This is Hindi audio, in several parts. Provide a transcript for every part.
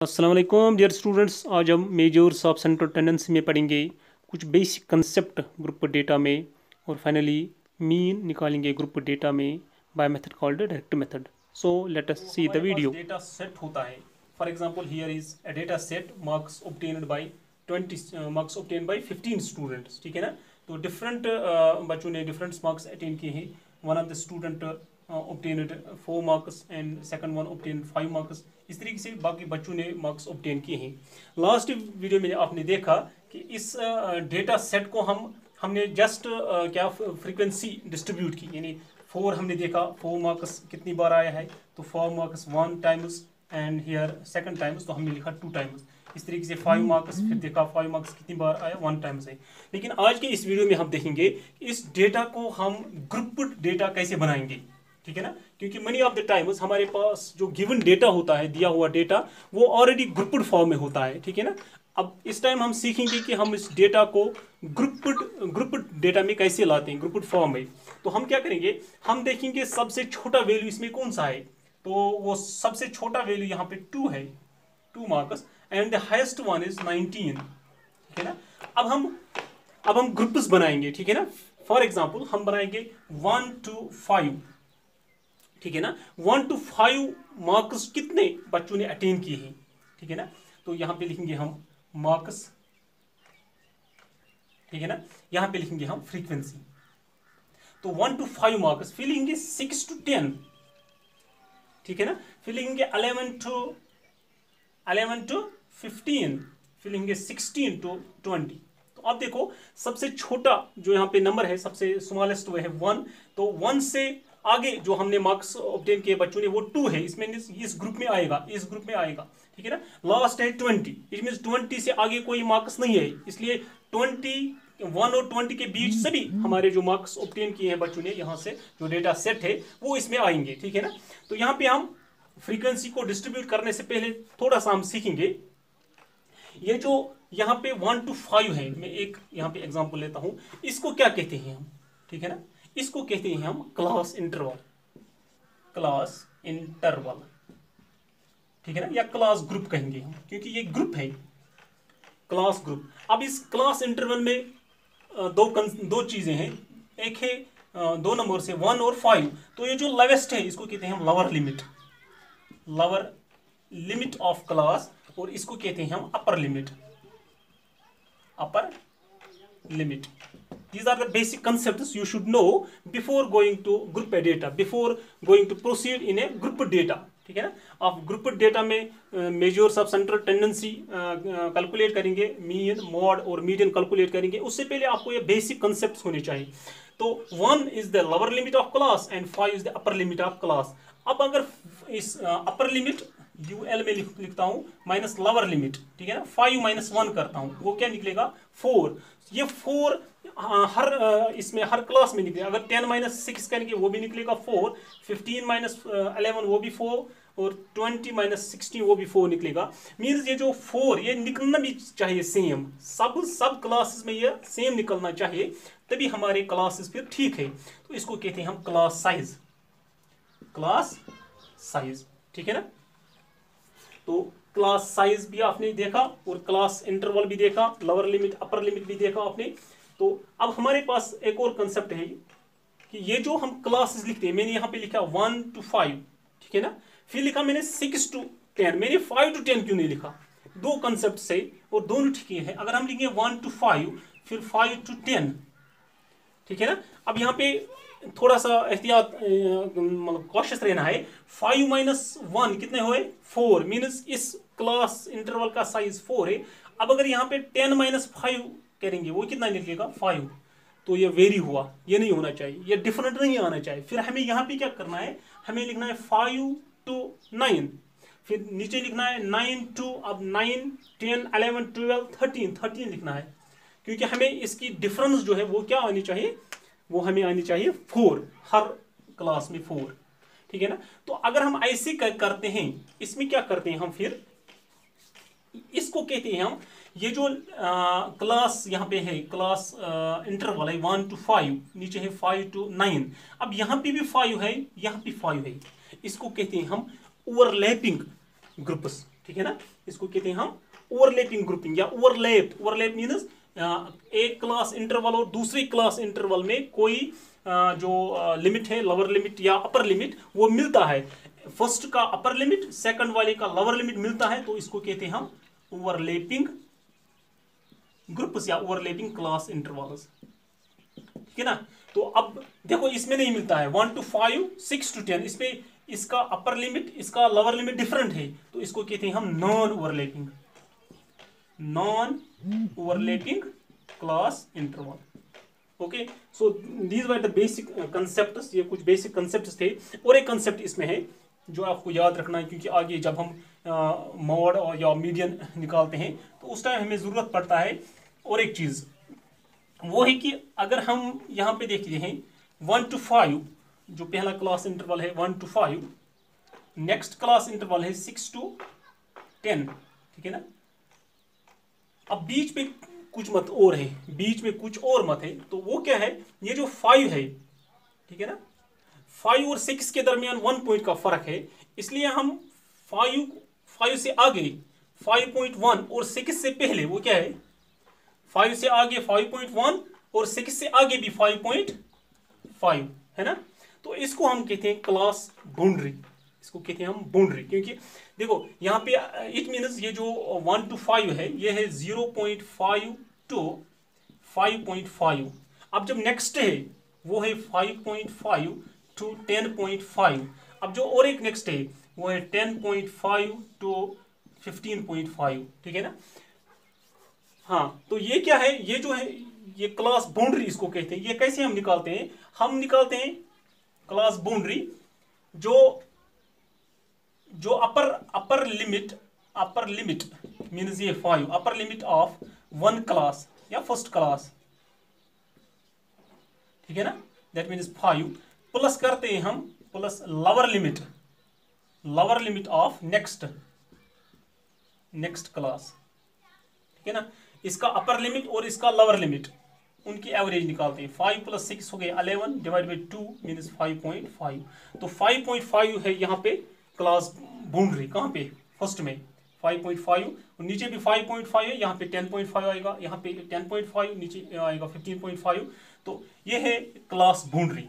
अस्सलाम वालेकुम डियर स्टूडेंट्स। आज हम मेजर्स ऑफ सेंट्रल टेंडेंसी में पढ़ेंगे कुछ बेसिक कंसेप्ट ग्रुप डेटा में और फाइनली मीन निकालेंगे ग्रुप डेटा में by method called direct method. So let us see the video. Data set होता है, for example here is a data set marks obtained by 20 marks obtained by 15 students. ठीक है ना, तो डिफरेंट बच्चों ने डिफरेंट मार्क्स अटेन किए हैं। One of the student obtained 4 marks and second one obtained 5 marks। इस तरीके से बाकी बच्चों ने मार्क्स ऑब्टेन किए हैं। लास्ट वीडियो में आपने देखा कि इस डेटा सेट को हमने जस्ट क्या फ्रीक्वेंसी डिस्ट्रीब्यूट की, यानी 4 हमने देखा 4 मार्क्स कितनी बार आया है, तो 4 marks 1 times and here second times, तो हमने लिखा 2 टाइम्स। इस तरीके से 5 मार्क्स फिर देखा 5 मार्क्स कितनी बार आया 1 टाइम्स है। लेकिन आज के इस वीडियो में हम देखेंगे इस डेटा को हम ग्रुप डेटा कैसे बनाएंगे। ठीक है ना, क्योंकि मनी ऑफ द टाइम्स हमारे पास जो गिवन डेटा होता है, दिया हुआ डेटा, वो ऑलरेडी ग्रुप्ड फॉर्म में होता है। ठीक है ना, अब इस टाइम हम सीखेंगे कि हम इस डेटा को ग्रुप्ड डेटा में कैसे लाते हैं, ग्रुप्ड फॉर्म में। तो हम क्या करेंगे, हम देखेंगे सबसे छोटा वैल्यू इसमें कौन सा है, तो वो सबसे छोटा वैल्यू यहाँ पे 2 है, 2 marks, and the highest one is 19। ठीक है ना, अब हम ग्रुप्स बनाएंगे। ठीक है ना, फॉर एग्जाम्पल हम बनाएंगे 1 to 5। ठीक है ना, 1 to 5 मार्क्स कितने बच्चों ने अटेन किए हैं। ठीक है ना, तो यहां पे लिखेंगे हम मार्क्स। ठीक है ना, यहां पे लिखेंगे हम फ्रीक्वेंसी। तो 1 to 5 मार्क्स, फिर लिखेंगे 6 to 10। ठीक है ना, फिर लिखेंगे 11 to 15, फिर लिखेंगे 16 to 20। तो अब देखो सबसे छोटा जो यहाँ पे नंबर है, सबसे स्मॉलेस्ट वो है 1। तो 1 से आगे जो हमने मार्क्स ऑब्टेन किए बच्चों ने वो 2 है, इसमें इस ग्रुप में आएगा, इस ग्रुप में आएगा। ठीक है ना, लास्ट है 20, इट मीन 20 से आगे कोई मार्क्स नहीं है, इसलिए 21 और 20 के बीच सभी हमारे जो मार्क्स ऑब्टेन किए हैं बच्चों ने, यहाँ से जो डेटा सेट है वो इसमें आएंगे। ठीक है ना, तो यहाँ पे हम फ्रीक्वेंसी को डिस्ट्रीब्यूट करने से पहले थोड़ा सा हम सीखेंगे। ये जो यहाँ पे 1 to 5 है, मैं एक यहाँ पे एग्जांपल लेता हूँ, इसको क्या कहते हैं हम। ठीक है ना, इसको कहते हैं हम क्लास इंटरवल, क्लास इंटरवल। ठीक है ना, या क्लास ग्रुप कहेंगे हम, क्योंकि ये ग्रुप है, क्लास ग्रुप। अब इस क्लास इंटरवल में दो चीजें हैं, एक है 2 नंबर से 1 और 5। तो ये जो लोवेस्ट है इसको कहते हैं हम लोअर लिमिट ऑफ क्लास, और इसको कहते हैं हम upper limit. These are the basic concepts you should know before going to group a data, before going to proceed in a group data। ठीक है ना, आप ग्रुप डेटा में measures of central tendency calculate करेंगे, मीन, मॉड और मीडियन कैलकुलेट करेंगे, उससे पहले आपको ये बेसिक कंसेप्ट होने चाहिए। तो 1 is the lower limit of class and 5 is the upper limit of class. अब अगर इस अपर लिमिट UL में लिखता हूं माइनस लोअर लिमिट, ठीक है ना, 5 - 1 करता हूं, वो क्या निकलेगा 4। ये 4 इसमें हर क्लास में निकलेगा। अगर 10 - 6 करेंगे वो भी निकलेगा 4, 15 - 11 वो भी 4, और 20 - 16 वो भी 4 निकलेगा। मीन्स ये जो 4 ये निकलना भी चाहिए सेम, सब क्लासेस में ये सेम निकलना चाहिए, तभी हमारे क्लासेस फिर ठीक है। तो इसको कहते हैं हम क्लास साइज। ठीक है ना, तो क्लास साइज भी आपने देखा और क्लास इंटरवल भी देखा, लोअर लिमिट अपर लिमिट भी देखा आपने। तो अब हमारे पास एक और कंसेप्ट है कि ये जो हम क्लासेस लिखते हैं, मैंने यहाँ पे लिखा 1 to 5। ठीक है ना, फिर लिखा मैंने 6 to 10, मैंने 5 to 10 क्यों नहीं लिखा। दो कंसेप्ट से और दोनों ठीक है। अगर हम लिखेंगे 1 to 5 फिर 5 to 10, ठीक है ना, अब यहाँ पे थोड़ा सा एहतियात मतलब कॉशियस रहना है। 5 - 1 कितने हुए 4, मीन्स इस क्लास इंटरवल का साइज 4 है। अब अगर यहाँ पे 10 - 5 करेंगे वो कितना निकलेगा 5। तो ये वेरी हुआ, ये नहीं होना चाहिए, ये डिफरेंट नहीं आना चाहिए। फिर हमें यहाँ पे क्या करना है, हमें लिखना है 5 to 9, फिर नीचे लिखना है 9 to, अब 9, 10, 11, 12, 13 लिखना है, क्योंकि हमें इसकी डिफरेंस जो है वो क्या आनी चाहिए, वो हमें आनी चाहिए 4, हर क्लास में 4। ठीक है ना, तो अगर हम ऐसे करते हैं, इसमें क्या करते हैं हम, फिर इसको कहते हैं हम, ये जो क्लास यहाँ पे है, क्लास इंटरवल है 1 to 5, नीचे है 5 to 9, अब यहाँ पे भी 5 है, यहाँ पे 5 है, इसको कहते हैं हम ओवरलैपिंग ग्रुप्स। ठीक है ना। इसको कहते हैं हम ओवरलैपिंग ग्रुपिंग या ओवरलैप। ओवरलैप मीन्स एक क्लास इंटरवल और दूसरी क्लास इंटरवल में कोई जो लिमिट है, लोअर लिमिट या अपर लिमिट, वो मिलता है। फर्स्ट का अपर लिमिट, सेकंड वाले का लोअर लिमिट मिलता है, तो इसको कहते हैं हम ओवरलैपिंग ग्रुप्स या ओवरलैपिंग क्लास इंटरवल्स, ठीक है ना। तो अब देखो इसमें नहीं मिलता है 1 to 5, 6 to 10, इसमें इसका अपर लिमिट इसका लोअर लिमिट डिफरेंट है, तो इसको कहते हैं हम non overlapping class interval. Okay, so these were the basic concepts, ये कुछ बेसिक कंसेप्ट्स थे। और एक कंसेप्ट इसमें है जो आपको याद रखना है, क्योंकि आगे जब हम मॉड और या मीडियन निकालते हैं तो उस टाइम हमें ज़रूरत पड़ता है। और एक चीज़ वो है कि अगर हम यहाँ पे देखते हैं 1 to 5, जो पहला क्लास इंटरवल है 1 to 5, नेक्स्ट क्लास इंटरवल है 6 to 10, ठीक है ना। अब बीच में कुछ मत और है, बीच में कुछ और मत है, तो वो क्या है, ये जो 5 है, ठीक है ना, 5 और 6 के दरमियान 1 पॉइंट का फर्क है, इसलिए हम 5 से आगे 5.1 और 6 से पहले वो क्या है, 5 से आगे 5.1 और 6 से आगे भी 5.5 है ना। तो इसको हम कहते हैं क्लास बाउंड्री, इसको कहते हैं हम बाउंड्री, क्योंकि देखो यहाँ पे इट मीन्स ये जो 1 to 5 है ये है 0.5 to 5.5। अब जब नेक्स्ट है वो है 5.5 to 10.5। अब जो और एक नेक्स्ट है वो है 10.5 to 15.5, ठीक है ना। हाँ, तो ये क्या है, ये जो है ये क्लास बाउंड्री इसको कहते हैं। ये कैसे हम निकालते हैं, हम निकालते हैं क्लास बाउंड्री जो अपर लिमिट मीन्स ये 5, अपर लिमिट ऑफ 1 क्लास या फर्स्ट क्लास, ठीक है ना, दैट मीन्स 5, प्लस करते हैं हम plus lower limit of next class, ठीक है ना। इसका अपर लिमिट और इसका लोअर लिमिट, उनकी एवरेज निकालते हैं। 5 + 6 हो गए 11 डिवाइड बाई 2 मीन्स 5.5। तो 5.5 है यहाँ पे क्लास बाउंड्री, कहाँ पे, फर्स्ट में 5.5 और नीचे भी 5.5 है, यहाँ पे 10.5 आएगा, यहाँ पे 10.5, नीचे आएगा 15.5। तो ये है क्लास बाउंड्री,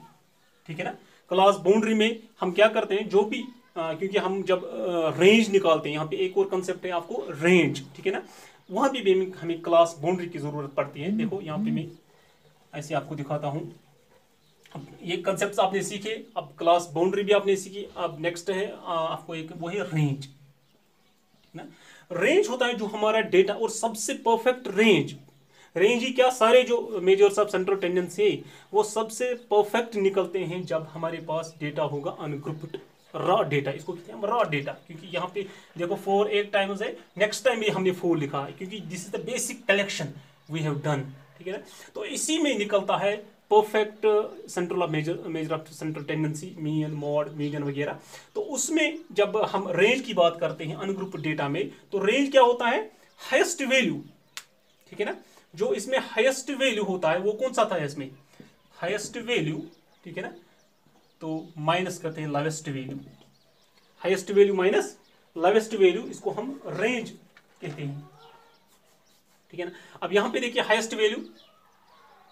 ठीक है ना। क्लास बाउंड्री में हम क्या करते हैं, जो भी क्योंकि हम जब रेंज निकालते हैं, यहाँ पे एक और कंसेप्ट है आपको रेंज, ठीक है ना, वहाँ भी हमें क्लास बाउंड्री की ज़रूरत पड़ती है। देखो यहाँ पे मैं ऐसे आपको दिखाता हूँ। अब ये कंसेप्ट आपने सीखे, अब क्लास बाउंड्री भी आपने सीखी। अब नेक्स्ट है आपको एक, वो है रेंज ना। रेंज होता है जो हमारा डेटा, और सबसे परफेक्ट रेंज ही क्या, सारे जो मेजर्स ऑफ सेंट्रल टेंडेंसी है वो सबसे परफेक्ट निकलते हैं जब हमारे पास डेटा होगा अनग्रुप्ड रॉ डेटा। इसको कहते हैं हम रॉ डेटा, क्योंकि यहाँ पे देखो 4 एक टाइम्स है, नेक्स्ट टाइम भी हमने 4 लिखा है, क्योंकि this is the basic collection we have done, ठीक है ना। तो इसी में निकलता है perfect central measure of central tendency, mean, mode, median वगैरह। तो उसमें जब हम रेंज की बात करते हैं अनग्रुप्ड डेटा में, तो रेंज क्या होता है, हाईएस्ट वैल्यू, ठीक है ना। जो इसमें हाईएस्ट वैल्यू होता है वो कौन सा था इसमें, हाईएस्ट वैल्यू, ठीक है ना। तो माइनस करते हैं lowest value, highest value minus lowest value, इसको हम रेंज कहते हैं, ठीक है ना। अब यहाँ पे देखिए हाईएस्ट वैल्यू,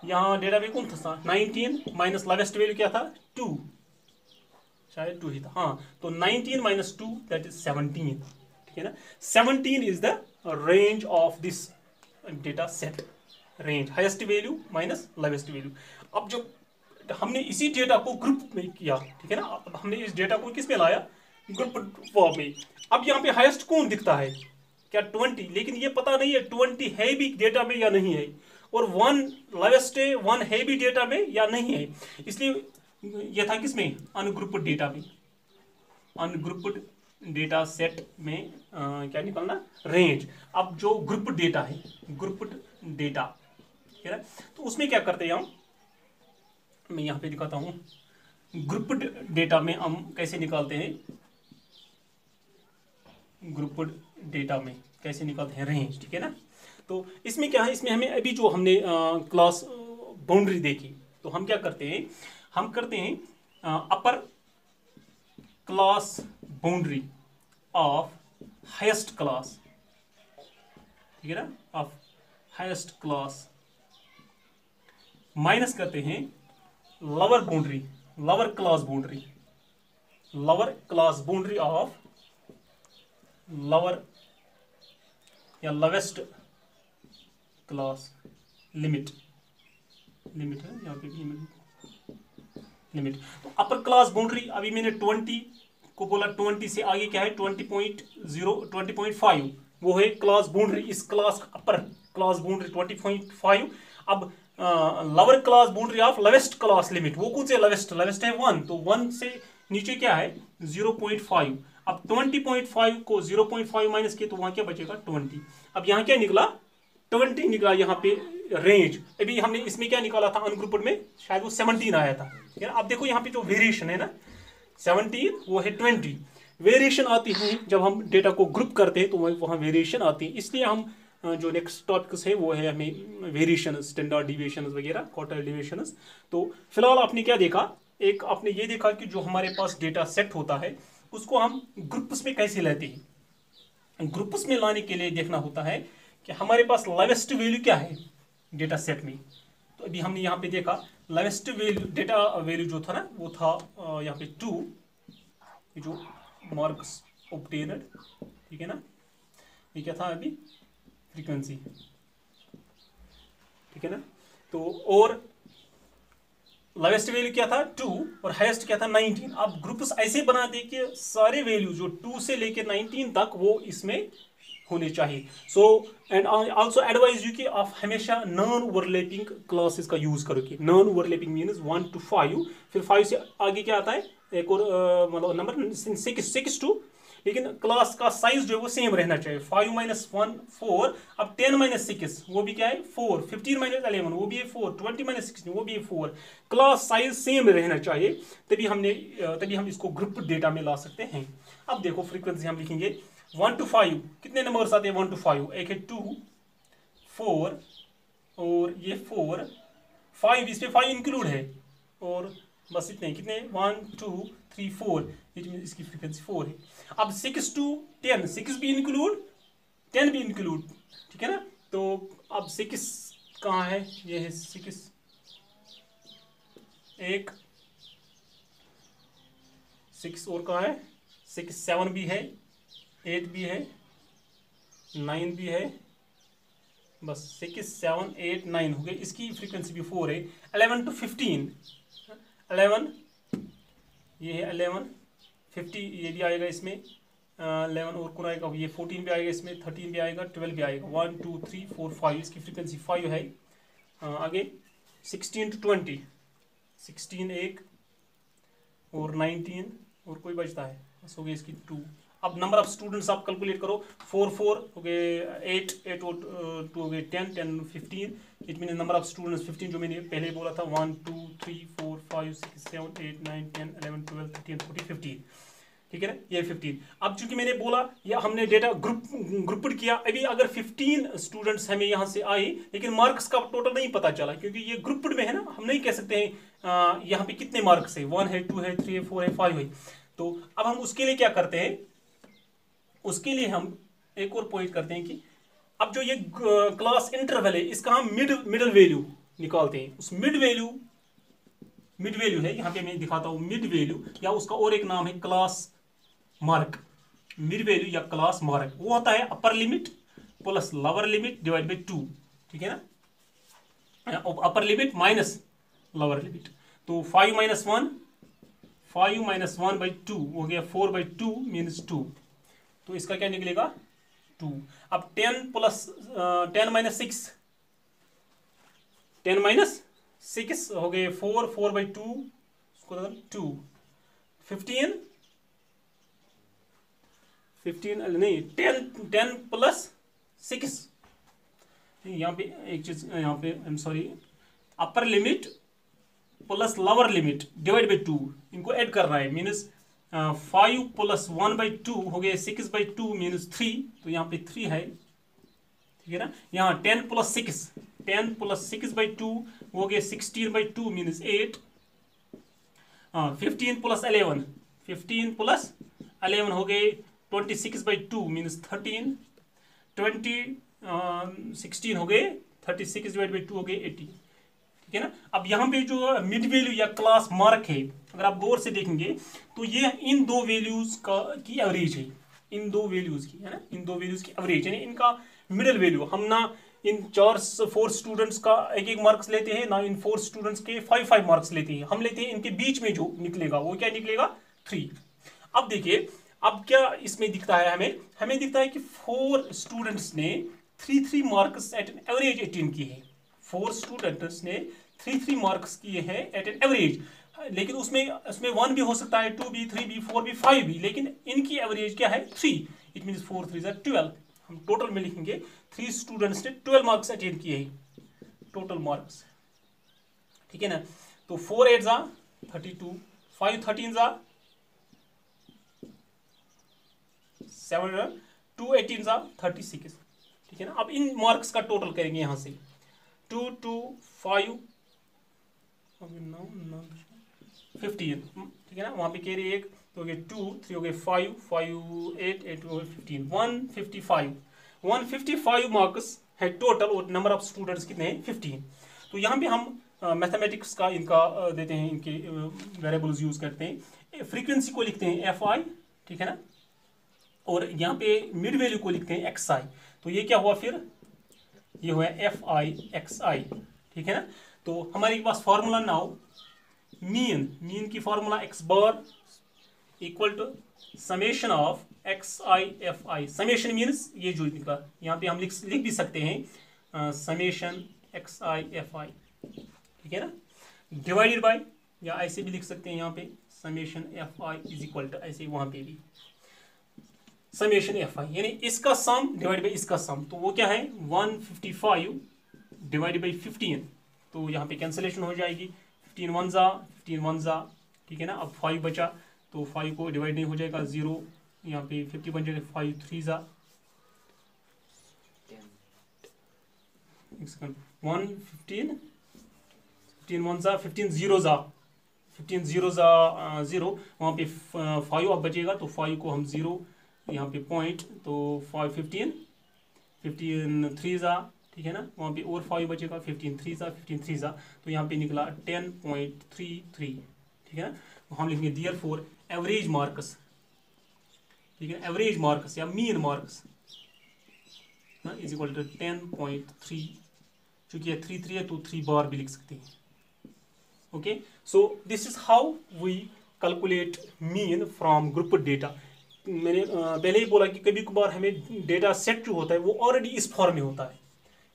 यहाँ डेटा में कौन था 19 माइनस लोवेस्ट वैल्यू क्या था 2, शायद 2 ही था, हाँ। तो 19 माइनस 2 दैट इज 17, ठीक है ना। 17 is the range of this data set, range highest value minus lowest value. अब जो हमने इसी डेटा को ग्रुप में किया, ठीक है ना, अब हमने इस डेटा को किस में लाया, ग्रुप फॉर्म में। अब यहाँ पे हाईएस्ट कौन दिखता है, क्या 20, लेकिन ये पता नहीं है 20 है भी डेटा में या नहीं है, और 1 लोवेस्ट है, 1 है भी डेटा में या नहीं है, इसलिए यह था किसमें, अनग्रुप्ड डेटा में, अनग्रुप्ड डेटा सेट में क्या निकलना, रेंज। अब जो ग्रुप डेटा है, ग्रुप्ड डेटा, ठीक है ना, तो उसमें क्या करते हैं हम, मैं यहाँ पे दिखाता हूँ। ग्रुप्ड डेटा में हम कैसे निकालते हैं, ग्रुप्ड डेटा में कैसे निकालते हैं रेंज, ठीक है ना। तो इसमें क्या है, इसमें हमें अभी जो हमने क्लास बाउंड्री देखी, तो हम क्या करते हैं, हम करते हैं upper class boundary of highest class, ठीक है ना, ऑफ हाईएस्ट क्लास, माइनस करते हैं lower boundary, lower class boundary, lower class boundary of lower या लोवेस्ट क्लास लिमिट, लिमिट है यहाँ पे भी लिमिट। तो अपर क्लास बाउंड्री अभी मैंने 20 को बोला, 20 से आगे क्या है 20.0 20.5 वो है क्लास बाउंड्री, इस क्लास का अपर क्लास बाउंड्री 20.5। अब lower class boundary of lowest class limit, वो कौन से लोवेस्ट, लोवेस्ट है 1, तो 1 से नीचे क्या है 0.5। अब 20.5 को 0.5 माइनस किए तो वहां क्या बचेगा 20। अब यहाँ क्या निकला 20 निकला यहाँ पे रेंज। अभी हमने इसमें क्या निकाला था अनग्रुप्ड में, शायद वो 17 आया था। अब देखो यहाँ पे जो वेरिएशन है ना 17 वो है 20, वेरिएशन आती है जब हम डेटा को ग्रुप करते हैं तो वहाँ वेरिएशन आती है। इसलिए हम जो नेक्स्ट टॉपिक्स है वो है हमें वेरिएशन, स्टैंडर्ड डिविएशन वगैरह, क्वार्टाइल डिविएशन। तो फिलहाल आपने क्या देखा, एक आपने ये देखा कि जो हमारे पास डेटा सेट होता है उसको हम ग्रुप्स में कैसे लेते हैं। ग्रुप्स में लाने के लिए देखना होता है कि हमारे पास लोवेस्ट वैल्यू क्या है डेटा सेट में। तो अभी हमने यहाँ पे देखा लोवेस्ट वैल्यू, डेटा वैल्यू जो था ना वो था यहाँ पे 2, जो मार्क्स ऑब्टेन्ड, ठीक है ना, ये क्या था अभी फ्रीक्वेंसी, ठीक है ना। तो और लोवेस्ट वैल्यू क्या था 2 और हाईएस्ट क्या था 19। अब ग्रुप्स ऐसे बना दे कि सारे वैल्यू जो 2 से लेकर 19 तक वो इसमें होने चाहिए। So and also advise you कि आप हमेशा नॉन ओवरलैपिंग क्लासेस का यूज करोगे। नॉन ओवरलैपिंग मीन्स 1 to 5, फिर 5 से आगे क्या आता है एक और मतलब नंबर 6 to, लेकिन क्लास का साइज जो है वो सेम रहना चाहिए। 5 - 1 4, अब 10 - 6 वो भी क्या है 4, 15 - 11 वो भी है 4, 20 - 16 वो भी है 4। क्लास साइज सेम रहना चाहिए, तभी हम इसको ग्रुप डेटा में ला सकते हैं। अब देखो फ्रीक्वेंसी हम लिखेंगे 1 to 5, कितने नंबर्स आते हैं 1 to 5, एक है 2 4 और ये 4 5, इसमें 5 इंक्लूड है, और बस इतने कितने 1 2 3 4, इसकी फ्रीक्वेंसी 4 है। अब 6 to 10, 6 भी इंक्लूड 10 भी इंक्लूड, ठीक है ना। तो अब 6 कहाँ है, ये है 6, एक 6 और कहाँ है 6, 7 भी है, 8 भी है, 9 भी है, बस 6 7 8 9 हो गए, इसकी फ्रीक्वेंसी भी 4 है। 11 to 15, 11 ये है 11 50 ये भी आएगा इसमें, 11 और कौन आएगा, ये 14 भी आएगा इसमें, 13 भी आएगा, 12 भी आएगा, 1 2 3 4 5, इसकी फ्रीक्वेंसी 5 है। आगे 16 to 20, 16 एक और 19 और कोई बचता है, बस हो गई इसकी 2। अब नंबर ऑफ स्टूडेंट्स आप कैलकुलेट करो, 4 4 हो गए, 8 8 और 2 हो गए 10 10 15, it mean number of students 15, जो मैंने पहले बोला था 1 2 3 4 5 6 7 8 9 10 11 12 13 14 15, ठीक है ना, ये 15। अब चूंकि मैंने बोला ये हमने डेटा ग्रुपड किया, अभी अगर 15 स्टूडेंट्स हमें यहाँ से आए लेकिन मार्क्स का टोटल नहीं पता चला क्योंकि ये ग्रुपड में है ना, हम नहीं कह सकते हैं यहाँ पे कितने मार्क्स है, 1 है 2 है 3 है 4 है 5 है। तो अब हम उसके लिए क्या करते हैं, उसके लिए हम एक और पॉइंट करते हैं कि अब जो ये क्लास इंटरवल है इसका हम मिडल वैल्यू निकालते हैं। उस मिड वैल्यू है यहाँ पे मैं दिखाता हूँ, मिड वैल्यू या उसका और एक नाम है क्लास मार्क। मिड वैल्यू या क्लास मार्क वो होता है upper limit plus lower limit divide by 2, ठीक है ना, upper limit minus lower limit. तो 5 - 1 5 - 1/2 हो गया 4/2 मीन्स 2, तो इसका क्या निकलेगा 2। अब 10 - 6 10 - 6 हो गए 4 4/2 2, 15 नहीं 10 + 6, यहाँ पे एक चीज, यहाँ पे I am sorry, upper limit plus lower limit divide by 2 इनको ऐड करना है, मीन्स 5 + 1/2 हो गया 6/2 मीन्स 3, तो यहाँ पे 3 है, ठीक है ना। यहाँ 10 + 6/2 हो गया 16/2 मीन्स 8। 15 + 11 हो गए 26/2 मीन्स 13, 20 16 हो गए, 36 डिवाइड बाई 2 हो गए 80, ठीक है ना। अब यहाँ पे जो मिड वैल्यू या क्लास मार्क है, अगर आप गौर से देखेंगे तो ये इन दो वैल्यूज की एवरेज है, इन दो वैल्यूज की, है ना, इन दो वैल्यूज की एवरेज, यानी इनका मिडिल वैल्यू। हम ना इन 4 स्टूडेंट्स का एक मार्क्स लेते हैं, ना इन 4 स्टूडेंट्स के 5 मार्क्स लेते हैं, हम लेते हैं इनके बीच में जो निकलेगा वो क्या निकलेगा 3। अब देखिए, अब क्या इसमें दिखता है, हमें दिखता है कि 4 स्टूडेंट्स ने 3 marks at an average attain किए हैं। 4 स्टूडेंट्स ने 3 मार्क्स किए हैं एट एन एवरेज, लेकिन उसमें 1 भी हो सकता है, 2 भी, 3 भी, 4 भी, 5 भी, लेकिन इनकी एवरेज क्या है 3। It mean 4 3 12। हम टोटल में लिखेंगे 3 स्टूडेंट्स ने 12 मार्क्स अटेन किए हैं, टोटल मार्क्स, ठीक है ना। तो 4 8 जा 32, 5 13 जा 7, 2 18 जा 36, ठीक है ना। अब इन मार्क्स का टोटल करेंगे यहां से 2 2 5 15, ठीक है ना। वहां पे कैरी 1 तो हो गए 2, 3 हो गए 5 5 8 8 हो गए 15, 155 मार्क्स है टोटल, और नंबर ऑफ स्टूडेंट्स कितने हैं 15। तो यहाँ पे हम मैथमेटिक्स का इनका देते हैं, इनके वेरिएबल्स यूज करते हैं। फ्रीक्वेंसी को लिखते हैं FI, ठीक है ना, और यहाँ पे मिड वैल्यू को लिखते हैं XI। तो ये क्या हुआ फिर, ये हुआ FI XI, ठीक है ना। तो हमारे पास फॉर्मूला नाउ मीन की formula x bar equal to summation of XI FI। Summation means ये जो निकला, यहाँ पे हम लिख भी सकते हैं समेशन XI FI, ठीक है ना, डिवाइडेड बाय, या ऐसे भी लिख सकते हैं यहाँ पे summation FI is equal to, ऐसे वहां पे भी समेशन FI, यानी इसका सम डिवाइड बाई इसका सम। तो वो क्या है 155 डिवाइड बाई 15, तो यहाँ पे कैंसिलेशन हो जाएगी, 15 1 जा, ठीक है ना। अब 5 बचा, तो 5 को डिवाइड नहीं हो जाएगा, 0, यहाँ पे 50 बन जाएगा, 5 3 जा 1 15 15 1 जा 15 0 जा 0, वहाँ पे 5 अब बचेगा, तो 5 को हम 0 यहाँ पे पॉइंट, तो 5 15 3 जा, ठीक है ना, वहाँ पे और 5 बचेगा, 15 3 जा, तो यहाँ पे निकला 10.33, ठीक है ना। तो हम लिखेंगे देयरफॉर एवरेज मार्क्स, ठीक है, एवरेज मार्क्स या mean marks is equal to 10.3, चूंकि ये 3 है तो 3 बार भी लिख सकते हैं। Okay, so this is how we calculate mean from group data. मैंने पहले ही बोला कि कभी कभार हमें डेटा सेट जो होता है वो ऑलरेडी इस फॉर्म में होता है,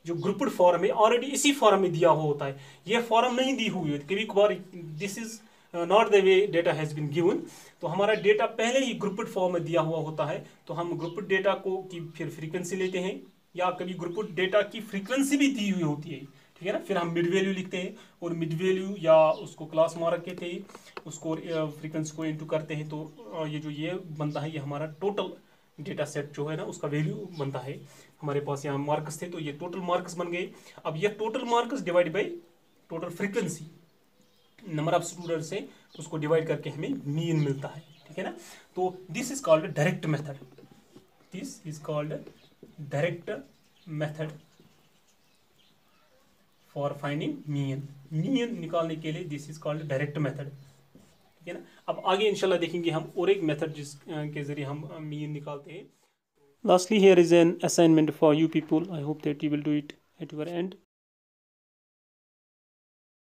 जो ग्रुप्ड फॉर्म है ऑलरेडी इसी फॉर्म में दिया हुआ होता है, ये फॉर्म नहीं दी हुई होती कभी कभार, this is not the way data has been given. तो हमारा डेटा पहले ही ग्रुप्ड फॉर्म में दिया हुआ होता है, तो हम ग्रुप्ड डेटा को की फिर फ्रीक्वेंसी लेते हैं, या कभी ग्रुप्ड डेटा की फ्रीक्वेंसी भी दी हुई होती है, ठीक है ना, फिर हम मिड वैल्यू लिखते हैं, और मिड वैल्यू या उसको क्लास मार्क कहते हैं, उसको फ्रीक्वेंसी को इनटू करते हैं, तो ये जो ये बनता है ये हमारा टोटल डेटा सेट जो है ना उसका वैल्यू बनता है। हमारे पास यहाँ मार्क्स थे तो ये टोटल मार्क्स बन गए। अब ये total marks divide by total frequency, number of students है उसको डिवाइड करके हमें मीन मिलता है, ठीक है ना। तो this is called direct method, this is called direct method for finding mean निकालने के लिए this is called direct method, ठीक है ना। अब आगे इंशाल्लाह देखेंगे हम और एक मेथड जिसके जरिए हम मीन निकालते हैं। Lastly, here is an assignment for you people. I hope that you will do it at your end.